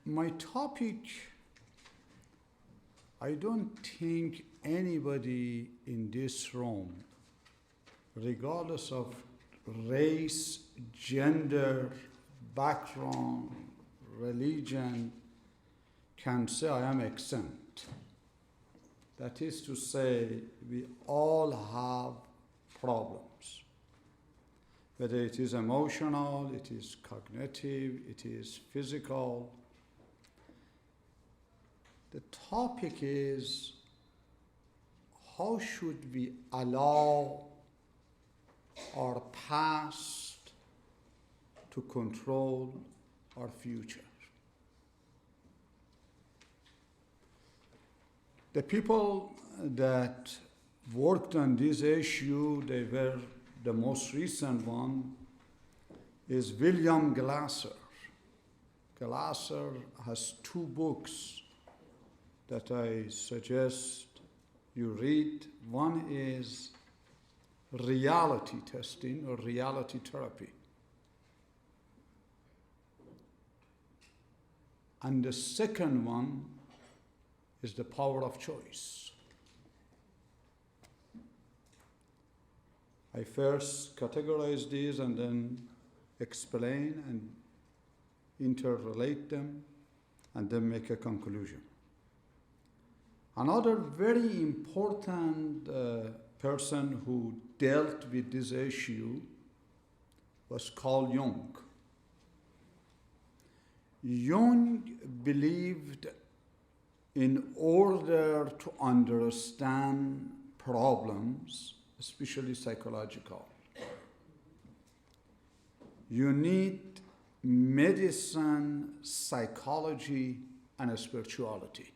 My topic, I don't think anybody in this room, regardless of race, gender, background, religion, can say I am exempt. That is to say, we all have problems. Whether it is emotional, it is cognitive, it is physical. The topic is, how should we allow our past to control our future? The people that worked on this issue, they were, the most recent one is William Glasser. Glasser has 2 books that I suggest you read. One is reality testing or reality therapy. And the second one is the power of choice. I first categorize these and then explain and interrelate them and then make a conclusion. Another very important person who dealt with this issue was Carl Jung. Jung believed in order to understand problems, especially psychological, you need medicine, psychology, and spirituality.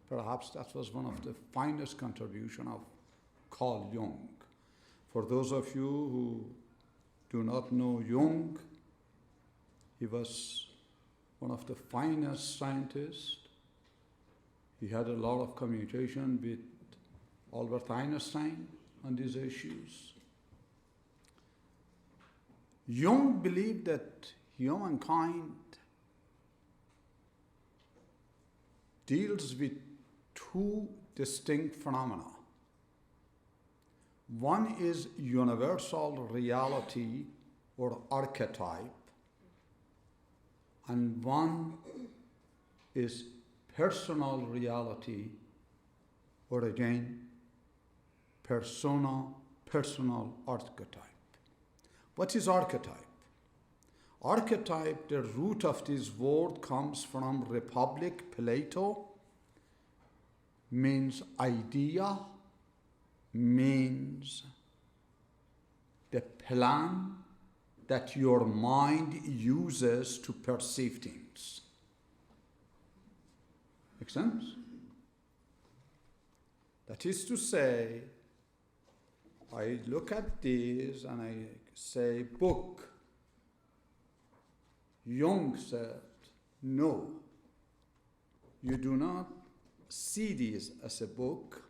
Perhaps that was one of the finest contributions of Carl Jung. For those of you who do not know Jung, he was one of the finest scientists. He had a lot of communication with Albert Einstein on these issues. Jung believed that humankind deals with 2 distinct phenomena. One is universal reality or archetype, and one is personal reality, or again, personal archetype. What is archetype? Archetype, the root of this word comes from Republic, Plato, means idea, means the plan that your mind uses to perceive things. Make sense? That is to say, I look at this and I say, book. Jung said, no, you do not see this as a book.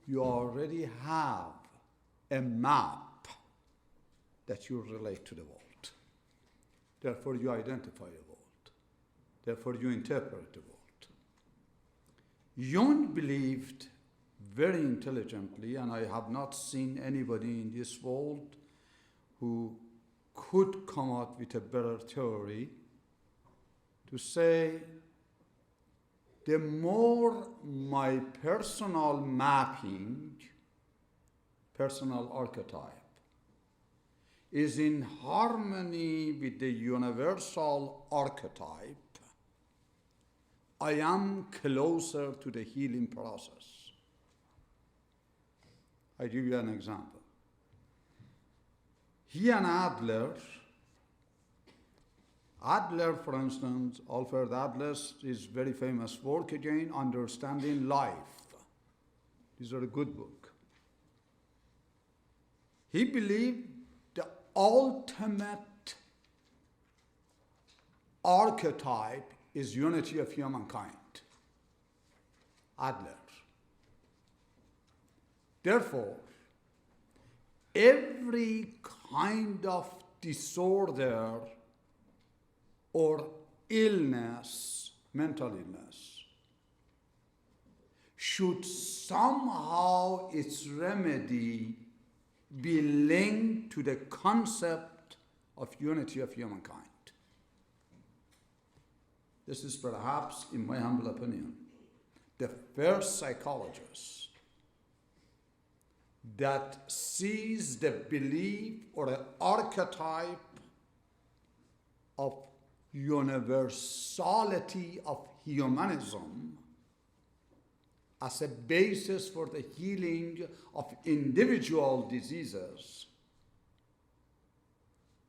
You already have a map that you relate to the world. Therefore, you identify the world. Therefore, you interpret the world. Jung believed very intelligently, and I have not seen anybody in this world who could come out with a better theory, to say, the more my personal mapping, personal archetype, is in harmony with the universal archetype, I am closer to the healing process. I give you an example. He and Adler, for instance, Alfred Adler's is very famous work again, Understanding Life. These are a good book. He believed the ultimate archetype is unity of humankind. Adler. Therefore, every kind of disorder or illness, mental illness, should somehow its remedy be linked to the concept of unity of humankind. This is perhaps, in my humble opinion, the first psychologist that sees the belief or the archetype of universality of humanism as a basis for the healing of individual diseases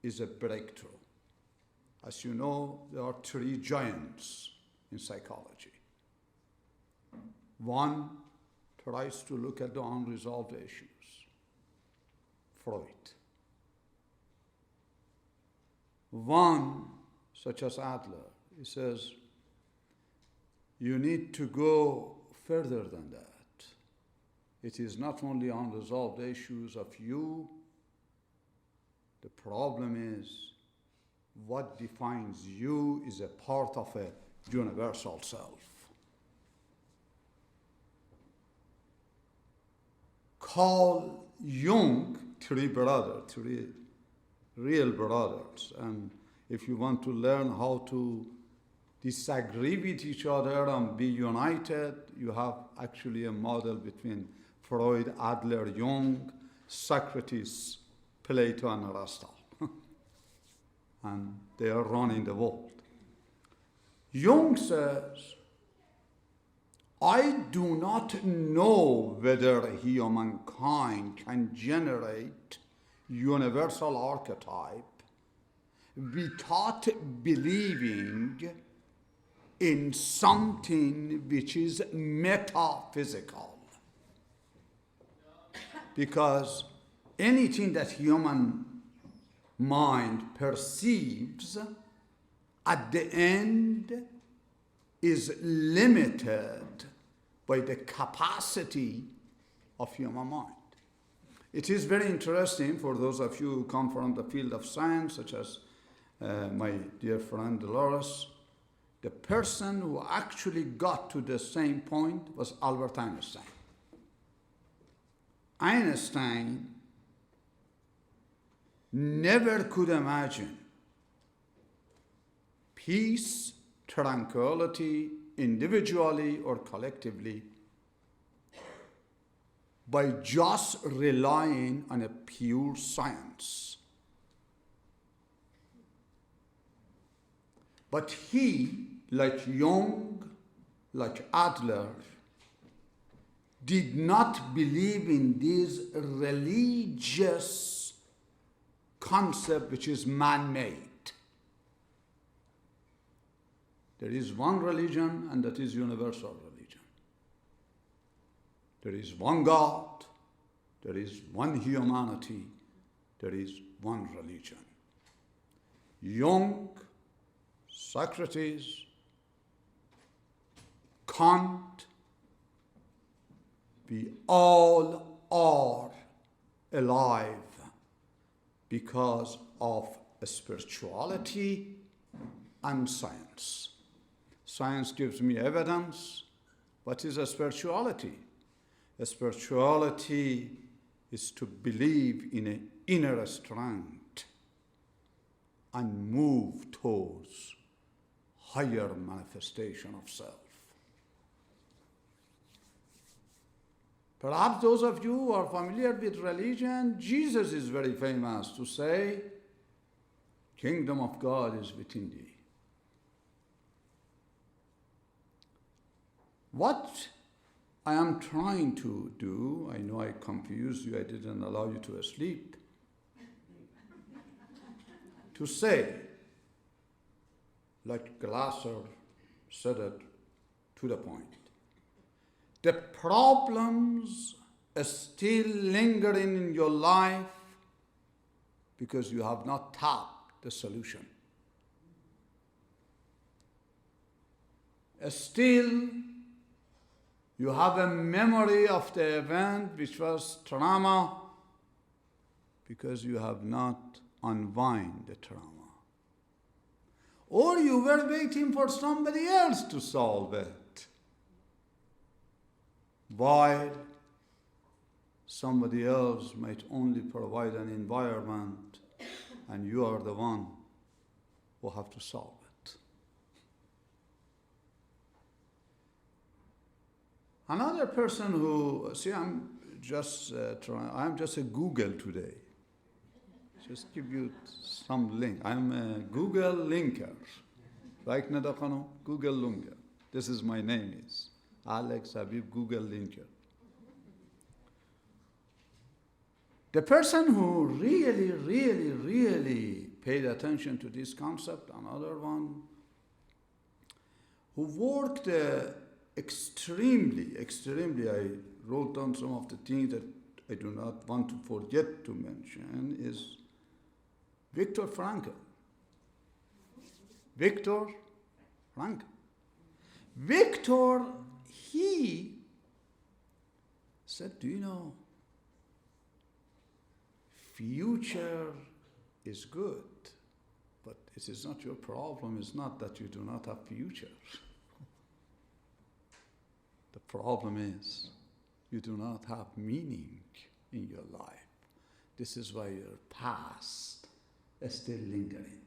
is a breakthrough. As you know, there are three giants in psychology. One tries to look at the unresolved issues, Freud. One, such as Adler, he says, you need to go further than that. It is not only unresolved issues of you. The problem is what defines you is a part of a universal self. Carl Jung, three real brothers, and if you want to learn how to disagree with each other and be united, you have actually a model between Freud, Adler, Jung, Socrates, Plato, and Aristotle. And they are running the world. Jung says, I do not know whether humankind can generate universal archetype without believing in something which is metaphysical. Because anything that human mind perceives at the end is limited by the capacity of human mind. It is very interesting for those of you who come from the field of science, such as my dear friend Dolores. The person who actually got to the same point was Albert Einstein. Einstein never could imagine peace, tranquility, individually or collectively, by just relying on a pure science. But he, like Jung, like Adler, did not believe in this religious concept which is man-made. There is one religion, and that is universal religion. There is one God, there is one humanity, there is one religion. Jung, Socrates, Kant, we all are alive because of spirituality and science. Science gives me evidence. What is a spirituality? A spirituality is to believe in an inner strength and move towards higher manifestation of self. Perhaps those of you who are familiar with religion, Jesus is very famous to say, Kingdom of God is within thee. What I am trying to do, I know I confused you, I didn't allow you to sleep, to say, like Glasser said it to the point, the problems are still lingering in your life because you have not tapped the solution. Still, you have a memory of the event which was trauma because you have not unwind the trauma. or you were waiting for somebody else to solve it, while somebody else might only provide an environment and you are the one who have to solve it. Another person who, see, I'm just a Google today. Just give you some link. I'm a Google linker. Right, Nadakano? Google linker. This is my name is Alex Habib, Google linker. The person who really paid attention to this concept, another one, who worked extremely, I wrote down some of the things that I do not want to forget to mention, is Viktor Frankl. Viktor Frankl. Viktor, he said, do you know, future is good, but it is not your problem. It's not that you do not have future. The problem is you do not have meaning in your life. This is why your past is still lingering.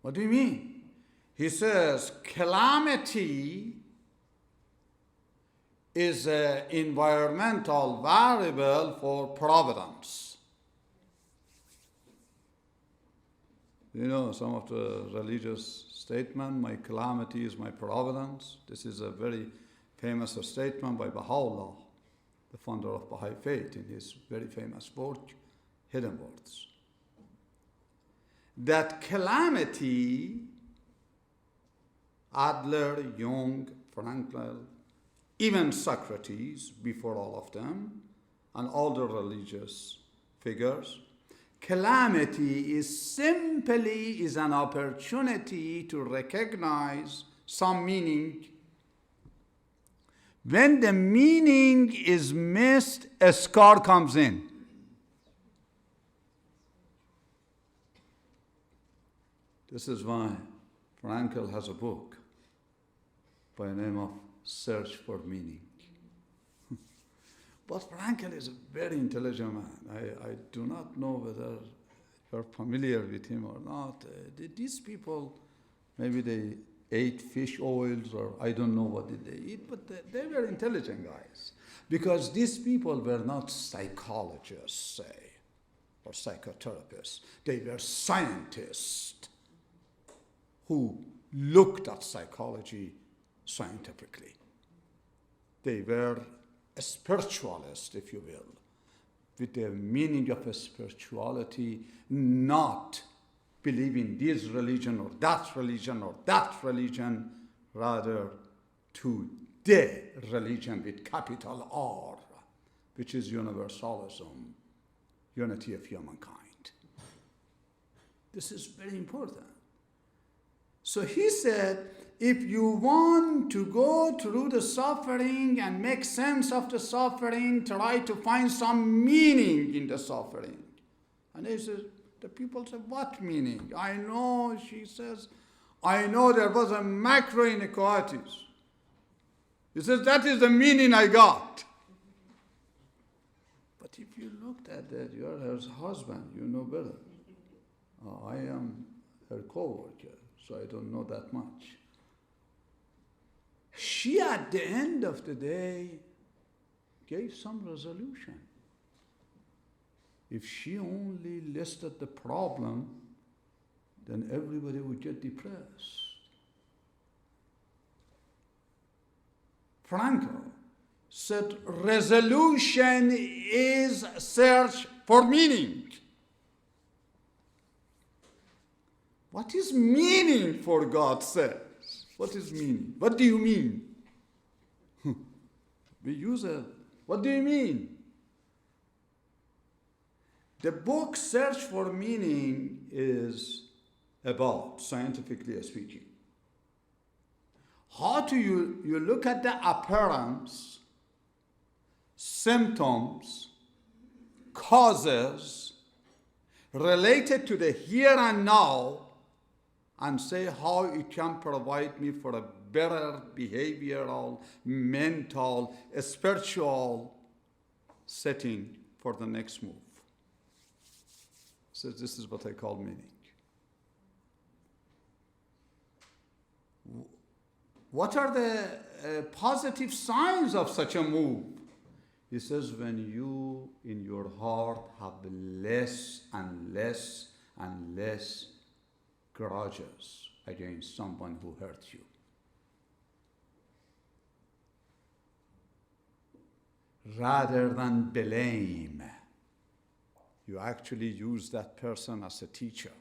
What do you mean? He says calamity is an environmental variable for providence. You know, some of the religious statement, my calamity is my providence. This is a very famous statement by Baha'u'llah, the founder of Baha'i faith, in his very famous work, Hidden Words. That calamity, Adler, Jung, Frankl, even Socrates, before all of them, and all the religious figures, calamity is an opportunity to recognize some meaning. When the meaning is missed, a scar comes in. This is why Frankl has a book by the name of Search for Meaning. But Frankl is a very intelligent man. I do not know whether you're familiar with him or not. These people, maybe they ate fish oils, or I don't know what did they eat, but they were intelligent guys. Because these people were not psychologists, say, or psychotherapists. They were scientists who looked at psychology scientifically. They were a spiritualist, if you will, with the meaning of a spirituality, not believing this religion or that religion or that religion, rather to the religion with capital R, which is universalism, unity of humankind. This is very important. So he said, if you want to go through the suffering and make sense of the suffering, try to find some meaning in the suffering. And he says, the people say, what meaning? I know, she says, I know there was a macro inequalities. He says, that is the meaning I got. But if you looked at that, you're her husband, you know better. I am her co-worker, so I don't know that much. She, at the end of the day, gave some resolution. If she only listed the problem, then everybody would get depressed. Frankl said, resolution is search for meaning. What is meaning, for God says? What is meaning? What do you mean? We use it. What do you mean? The book Search for Meaning is about, scientifically speaking, how do you look at the appearance, symptoms, causes related to the here and now and say how it can provide me for a better behavioral, mental, spiritual setting for the next move. So this is what I call meaning. What are the positive signs of such a move? He says, when you in your heart have less and less and less grudges against someone who hurt you. Rather than blame, you actually use that person as a teacher.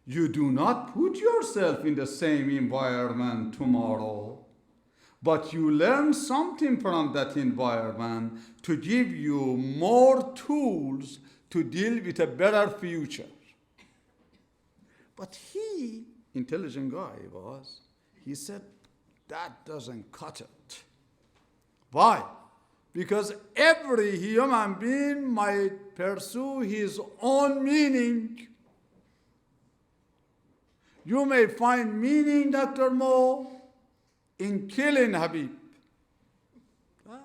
You do not put yourself in the same environment tomorrow, but you learn something from that environment to give you more tools to deal with a better future. But he, intelligent guy was, he said, that doesn't cut it. Why? Because every human being might pursue his own meaning. You may find meaning, Dr. Mo, in killing Habib.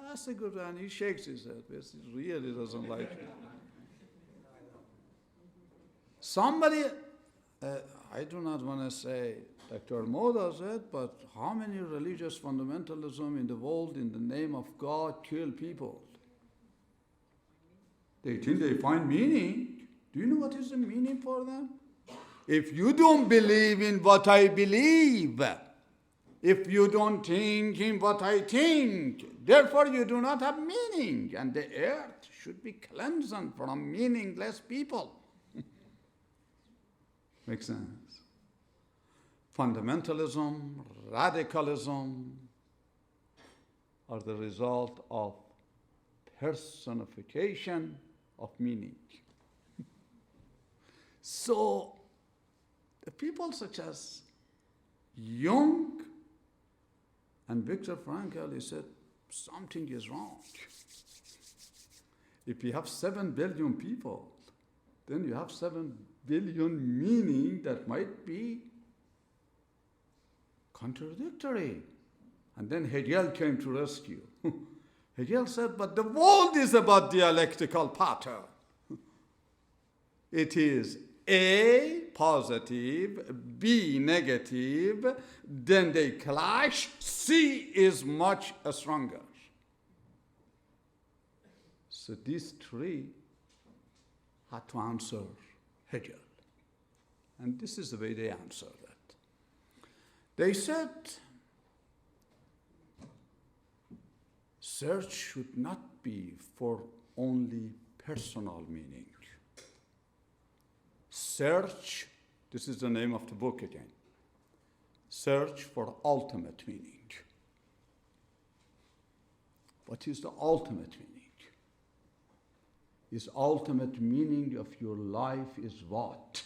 That's a good one. He shakes his head. He really doesn't like it. Somebody, I do not want to say Dr. Mo does it, but how many religious fundamentalism in the world in the name of God kill people? They think they find meaning. Do you know what is the meaning for them? If you don't believe in what I believe, if you don't think in what I think, therefore you do not have meaning, and the earth should be cleansed from meaningless people. Makes sense? Fundamentalism, radicalism are the result of personification of meaning. So, the people such as Jung and Viktor Frankl, he said, something is wrong. If you have 7 billion people, then you have 7 billion meaning that might be contradictory. And then Hegel came to rescue. Hegel said, but the world is about dialectical pattern. It is A positive, B negative, then they clash, C is much stronger. So these 3 had to answer Hegel. And this is the way they answered it. They said, search should not be for only personal meaning. Search, this is the name of the book again, search for ultimate meaning. What is the ultimate meaning? Is ultimate meaning of your life is what?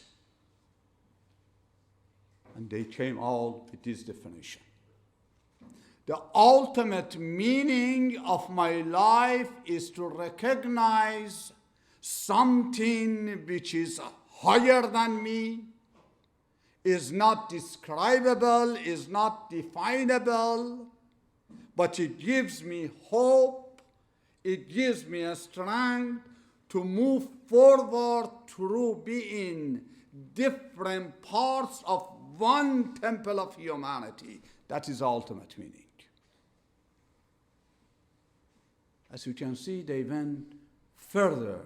And they came all with this definition. The ultimate meaning of my life is to recognize something which is higher than me, is not describable, is not definable, but it gives me hope, it gives me a strength to move forward through being different parts of one temple of humanity. That is ultimate meaning. As you can see, they went further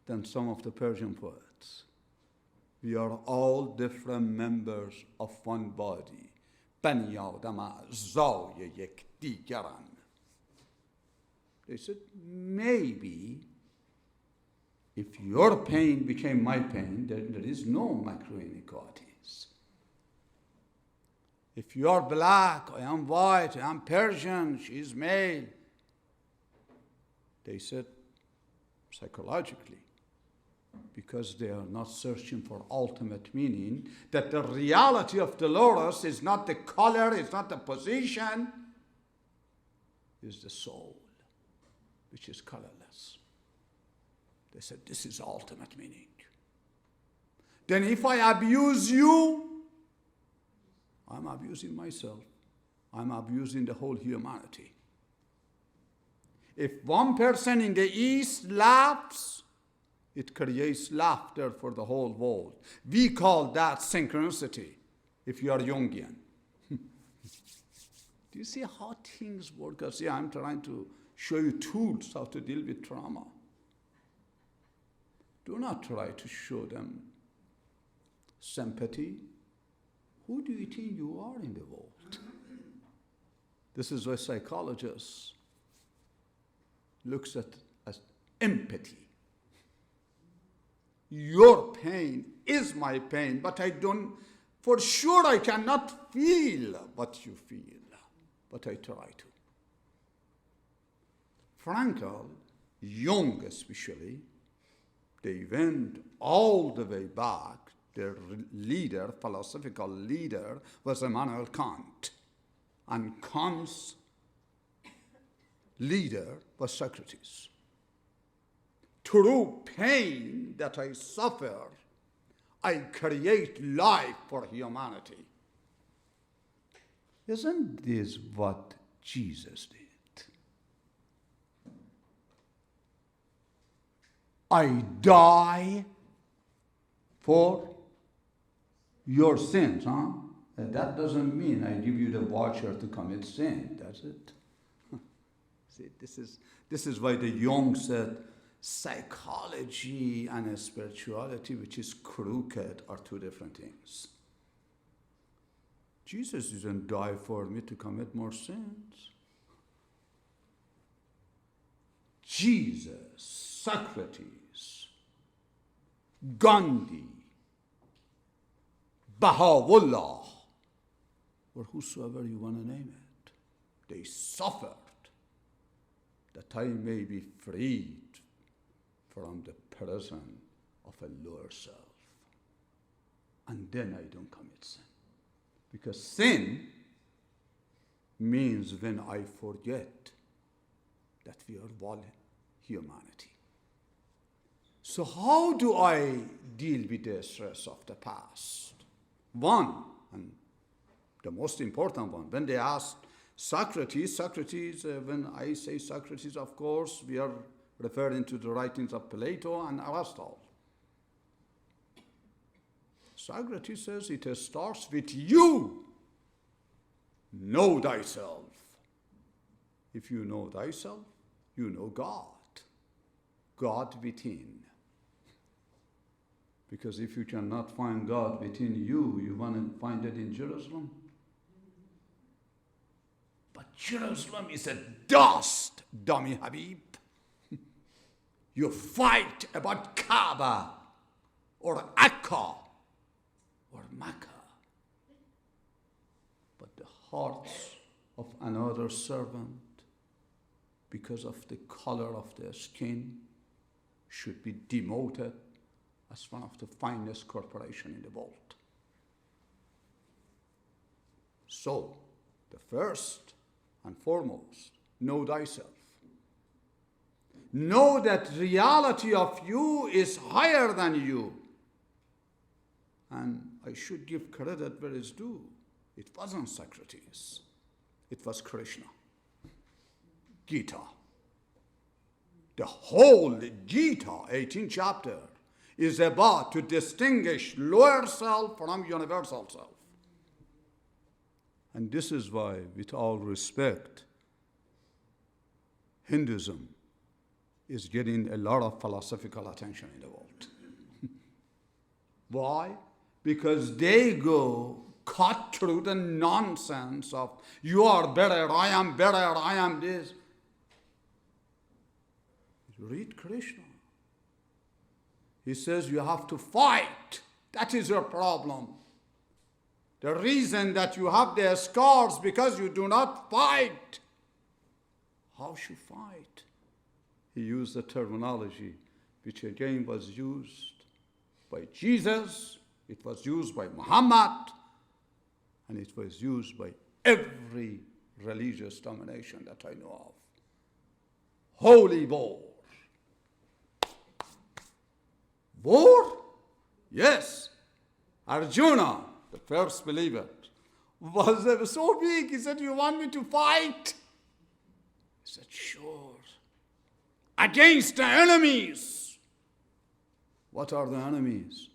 than some of the Persian poets. We are all different members of one body. Bani Adam a'zای یکدیگرند. They said, maybe if your pain became my pain, then there is no macro inequalities. If you are black, I am white, I am Persian, she is male. They said, psychologically, because they are not searching for ultimate meaning, that the reality of the lotus is not the color, it's not the position, is the soul, which is colorless. They said, this is ultimate meaning. then if I abuse you, I'm abusing myself. I'm abusing the whole humanity. If one person in the East laughs, it creates laughter for the whole world. We call that synchronicity, if you are Jungian. Do you see how things work? See, I'm trying to show you tools how to deal with trauma. Do not try to show them sympathy. Who do you think you are in the world? This is why psychologists looks at as empathy. Your pain is my pain, but for sure I cannot feel what you feel, but I try to. Frankl, Jung especially, they went all the way back. Their leader, philosophical leader, was Immanuel Kant. And Kant's leader was Socrates. Through pain that I suffer, I create life for humanity. Isn't this what Jesus did? I die for your sins, huh? And that doesn't mean I give you the voucher to commit sin, does it? See, this is why the Jung said psychology and spirituality, which is crooked, are two different things. Jesus didn't die for me to commit more sins. Jesus, Socrates, Gandhi, Baha'u'llah, or whosoever you want to name it, they suffered that I may be freed from the prison of a lower self. And then I don't commit sin. Because sin means when I forget that we are one humanity. So how do I deal with the stress of the past? One, and the most important one, when they asked Socrates, when I say Socrates, of course, we are referring to the writings of Plato and Aristotle. Socrates says it starts with you. Know thyself. If you know thyself, you know God. God within. Because if you cannot find God within you, you want to find it in Jerusalem. But Jerusalem is a dust, dummy Habib. You fight about Kaaba or Akka or Mecca. But the hearts of another servant, because of the color of their skin, should be demoted as one of the finest corporations in the world. So, the first and foremost, know thyself. Know that reality of you is higher than you. And I should give credit where it's due. It wasn't Socrates. It was Krishna. Gita. The whole Gita, 18th chapter, is about to distinguish lower self from universal self. And this is why, with all respect, Hinduism is getting a lot of philosophical attention in the world. Why? Because they go cut through the nonsense of you are better, I am this. Read Krishna. He says you have to fight. That is your problem. The reason that you have the scars because you do not fight. How should you fight? He used the terminology which again was used by Jesus, it was used by Muhammad, and it was used by every religious domination that I know of. Holy war. War? Yes, Arjuna, the first believer, was so big. He said, "You want me to fight?" He said, "Sure." Against the enemies. What are the enemies?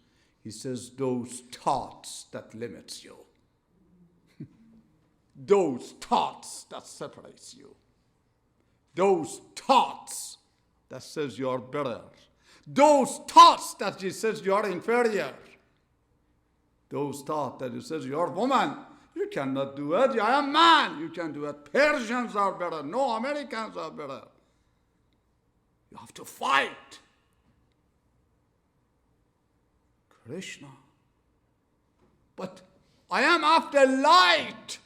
He says, those thoughts that limits you. Those thoughts that separates you. Those thoughts that says you are better. Those thoughts that he says you are inferior. Those thoughts that he says you are woman. You cannot do it. I am man. You can do it. Persians are better. No, Americans are better. You have to fight. Krishna. But I am after light,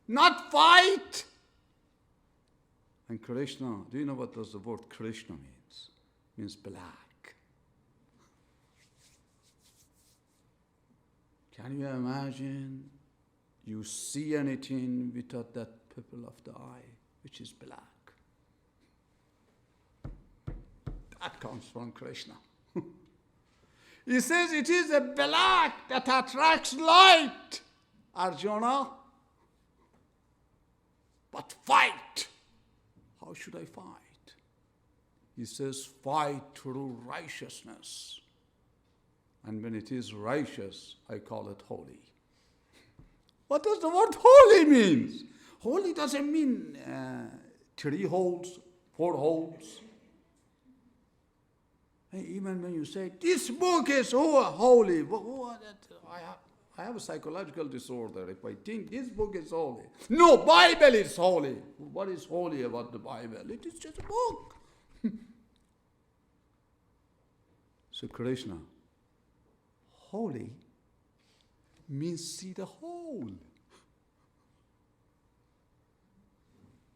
not fight. And Krishna, do you know what does the word Krishna means? It means black. Can you imagine you see anything without that pupil of the eye, which is black? That comes from Krishna. He says it is a black that attracts light, Arjuna. But fight. How should I fight? He says fight through righteousness. And when it is righteous, I call it holy. What does the word holy mean? Holy doesn't mean 3 holes, 4 holes. Even when you say, this book is holy, I have a psychological disorder if I think this book is holy. No, Bible is holy. What is holy about the Bible? It is just a book. So Krishna, holy means see the whole.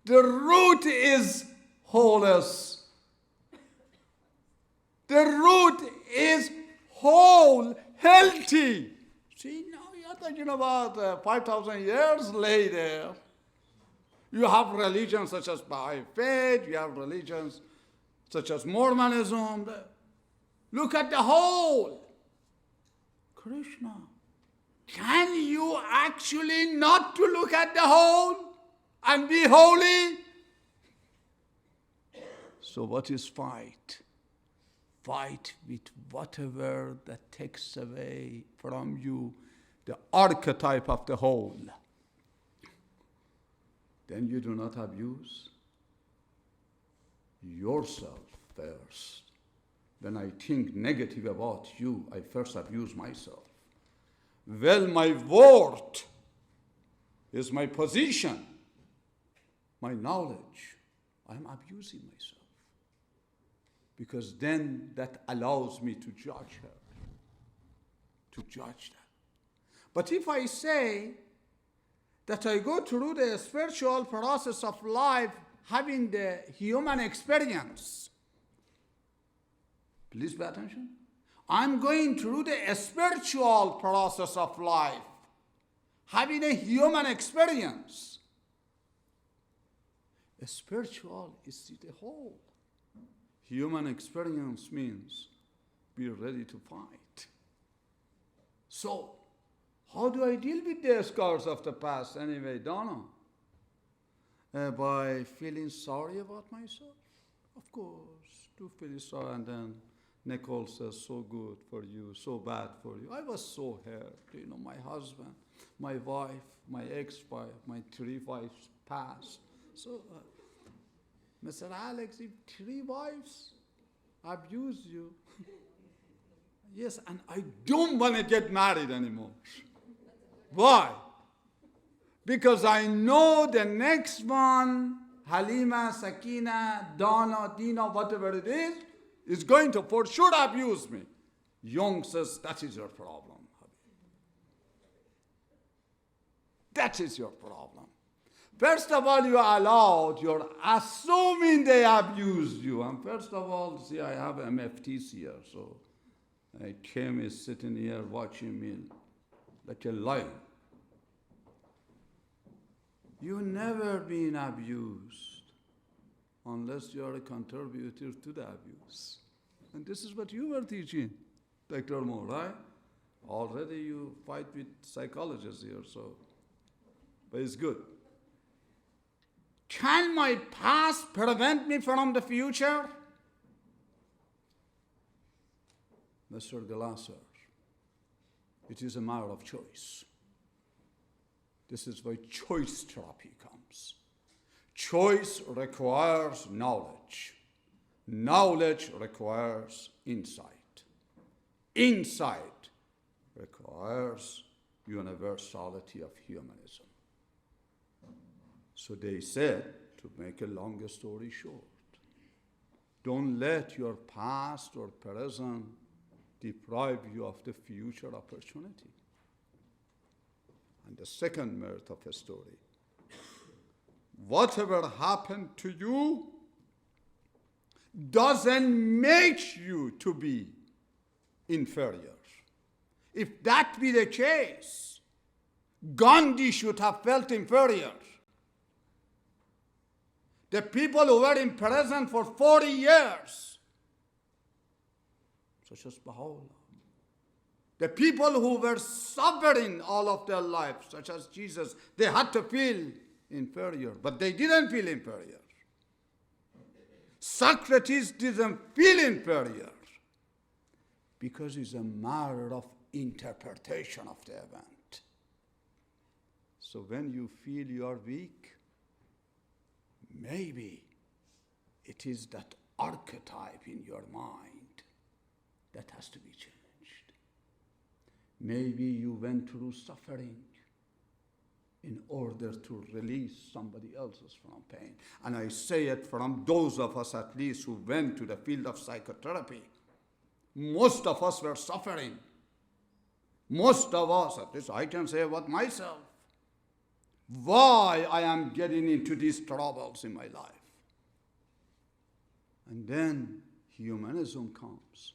The root is wholeness. The root is whole, healthy. See, now you're talking about 5,000 years later. You have religions such as by faith, you have religions such as Mormonism. Look at the whole. Krishna, can you actually not to look at the whole and be holy? So what is fight? Fight with whatever that takes away from you the archetype of the whole. Then you do not abuse yourself first. When I think negative about you, I first abuse myself. Well, my word is my position, my knowledge. I'm abusing myself. Because then that allows me to judge her, to judge that. But if I say that I go through the spiritual process of life having the human experience, please pay attention. I'm going through the spiritual process of life having a human experience. A spiritual is the whole. Human experience means be ready to fight. So, how do I deal with the scars of the past anyway, Donna? By feeling sorry about myself? Of course, do feel sorry. And then Nicole says, so good for you, so bad for you. I was so hurt. You know, my husband, my wife, my ex-wife, my 3 wives passed. So, Mr. Alex, if 3 wives abuse you, yes, and I don't want to get married anymore. Why? Because I know the next one, Halima, Sakina, Donna, Dina, whatever it is going to for sure abuse me. Jung says, that is your problem, Habib. That is your problem. First of all, you allowed, you're assuming they abused you. And first of all, see, I have MFTs here, so Kim is sitting here watching me like a lion. You've never been abused unless you are a contributor to the abuse. And this is what you were teaching, Dr. Moore, right? Already you fight with psychologists here, but it's good. Can my past prevent me from the future? Mr. Glasser, it is a matter of choice. This is why choice therapy comes. Choice requires knowledge. Knowledge requires insight. Insight requires universality of humanism. So they said, to make a long story short, don't let your past or present deprive you of the future opportunity. And the second merit of a story, whatever happened to you doesn't make you to be inferior. If that be the case, Gandhi should have felt inferior. The people who were in prison for 40 years, such as Baha'u'llah, the people who were suffering all of their lives, such as Jesus, they had to feel inferior, but they didn't feel inferior. Socrates didn't feel inferior because it's a matter of interpretation of the event. So when you feel you are weak, maybe it is that archetype in your mind that has to be changed. Maybe you went through suffering in order to release somebody else's from pain. And I say it from those of us at least who went to the field of psychotherapy. Most of us were suffering. Most of us, at least I can say about myself, why I am getting into these troubles in my life. And then humanism comes.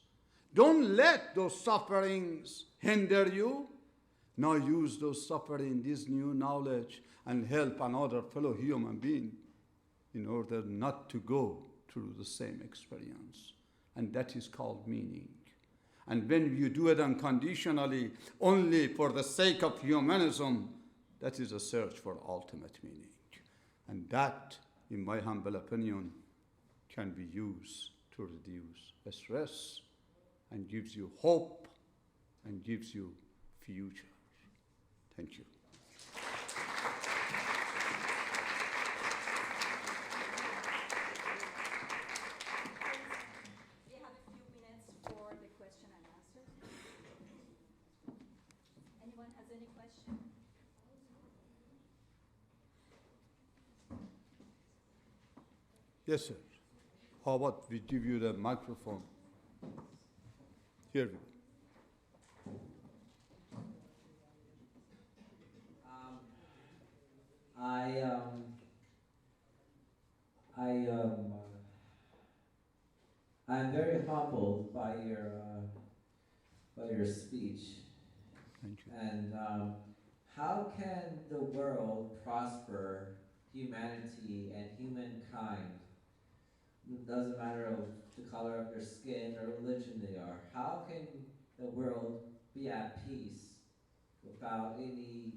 Don't let those sufferings hinder you. Now use those suffering, this new knowledge, and help another fellow human being in order not to go through the same experience. And that is called meaning. And when you do it unconditionally, only for the sake of humanism, that is a search for ultimate meaning. And that, in my humble opinion, can be used to reduce stress and gives you hope and gives you future. Thank you. We have a few minutes for the question and answer. Anyone has any question? Yes, sir. How about we give you the microphone? Here we go. I'm very humbled by your speech. Thank you. And how can the world prosper humanity and humankind? It doesn't matter of the color of their skin or religion they are. How can the world be at peace without any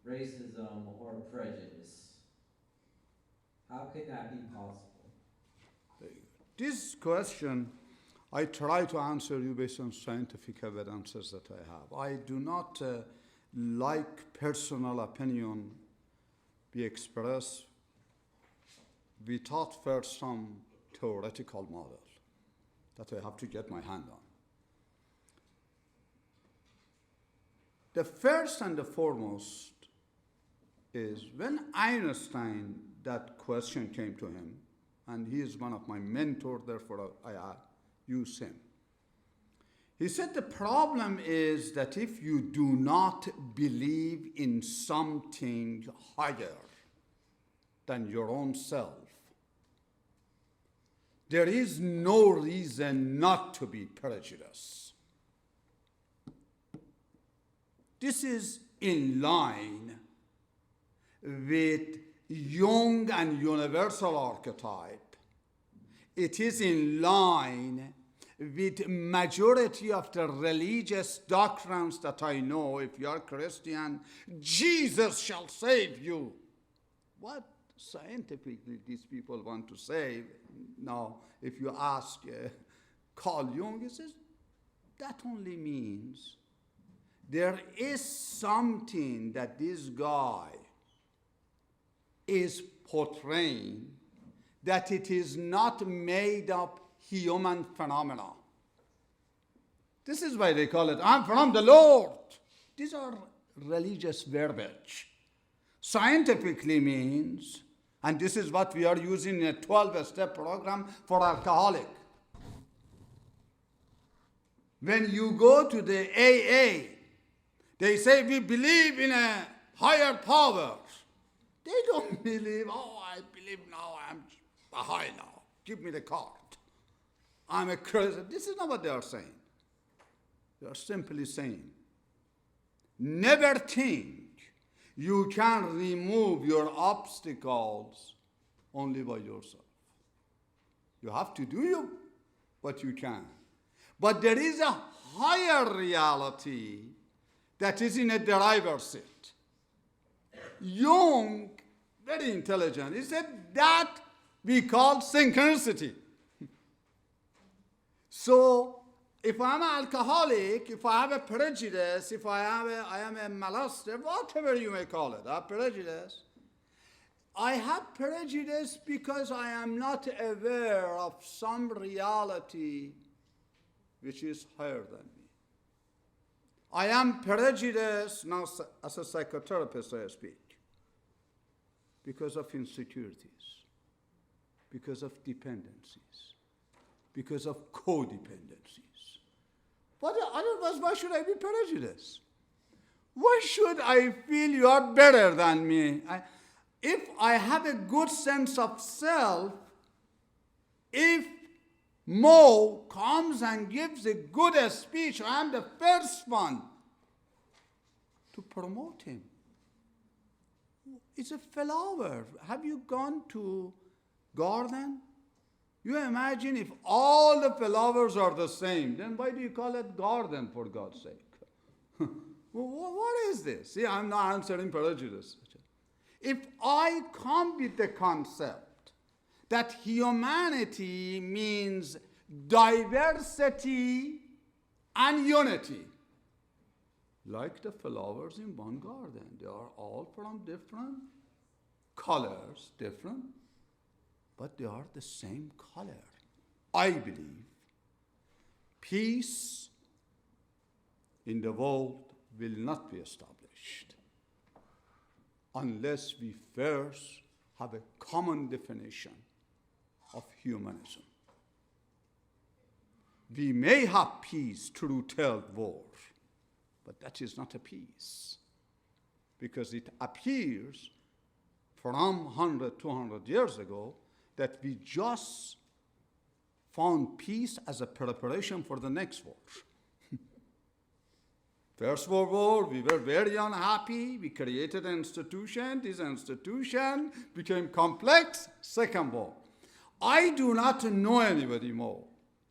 racism or prejudice? How can that be possible? This question, I try to answer you based on scientific evidences that I have. I do not like personal opinion be expressed without first some theoretical model that I have to get my hand on. The first and the foremost is when Einstein, that question came to him, and he is one of my mentors, therefore I use him. He said the problem is that if you do not believe in something higher than your own self, there is no reason not to be prejudiced. This is in line with Jung and universal archetype. It is in line with majority of the religious doctrines that I know. If you are Christian, Jesus shall save you. What scientifically these people want to say? Now, if you ask Carl Jung, he says, that only means there is something that this guy is portraying, that it is not made up human phenomena. This is why they call it, I'm from the Lord. These are religious verbiage. Scientifically means, and this is what we are using in a 12-step program for alcoholic. When you go to the AA, they say we believe in a higher power. They don't believe, oh, I believe now, I'm high now. Give me the card. I'm a Christian. This is not what they are saying. They are simply saying, never think you can remove your obstacles only by yourself. You have to do what you can. But there is a higher reality that is in a driver's seat. Jung, very intelligent, he said that we call synchronicity. So, if I'm an alcoholic, if I have a prejudice, if I am a molester, whatever you may call it, I have prejudice. I have prejudice because I am not aware of some reality which is higher than me. I am prejudiced, now as a psychotherapist I speak, because of insecurities, because of dependencies, because of codependencies. But otherwise, why should I be prejudiced? Why should I feel you are better than me? If I have a good sense of self, if Mo comes and gives a good speech, I am the first one to promote him. It's a flower. Have you gone to garden? You imagine if all the flowers are the same, then why do you call it garden, for God's sake? What is this? See, I'm not answering prejudice. If I come with the concept that humanity means diversity and unity, like the flowers in one garden, they are all from different colors, different, but they are the same color. I believe peace in the world will not be established unless we first have a common definition of humanism. We may have peace through third war, but that is not a peace, because it appears from 100, 200 years ago that we just found peace as a preparation for the next war. First World War, we were very unhappy. We created an institution. This institution became complex. Second War. I do not know anybody more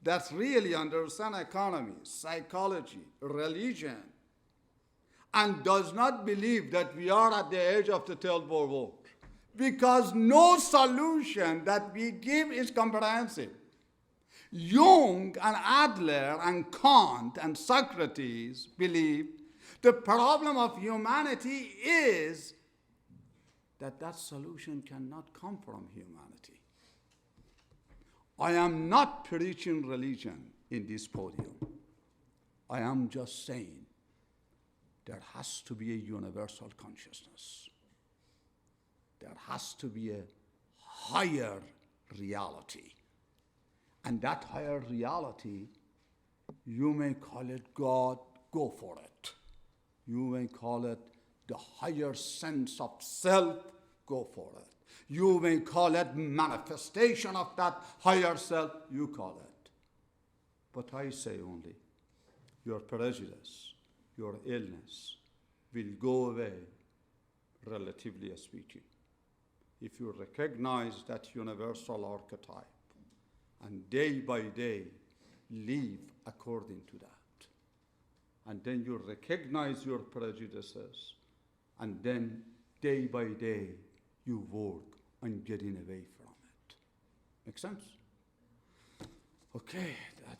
that really understands economy, psychology, religion, and does not believe that we are at the edge of the Third World War. Because no solution that we give is comprehensive. Jung and Adler and Kant and Socrates believed the problem of humanity is that solution cannot come from humanity. I am not preaching religion in this podium. I am just saying there has to be a universal consciousness. There has to be a higher reality. And that higher reality, you may call it God, go for it. You may call it the higher sense of self, go for it. You may call it manifestation of that higher self, you call it. But I say only, your prejudice, your illness will go away, relatively speaking, if you recognize that universal archetype. And day by day, live according to that. And then you recognize your prejudices, and then day by day you work on getting away from it. Make sense? Okay, that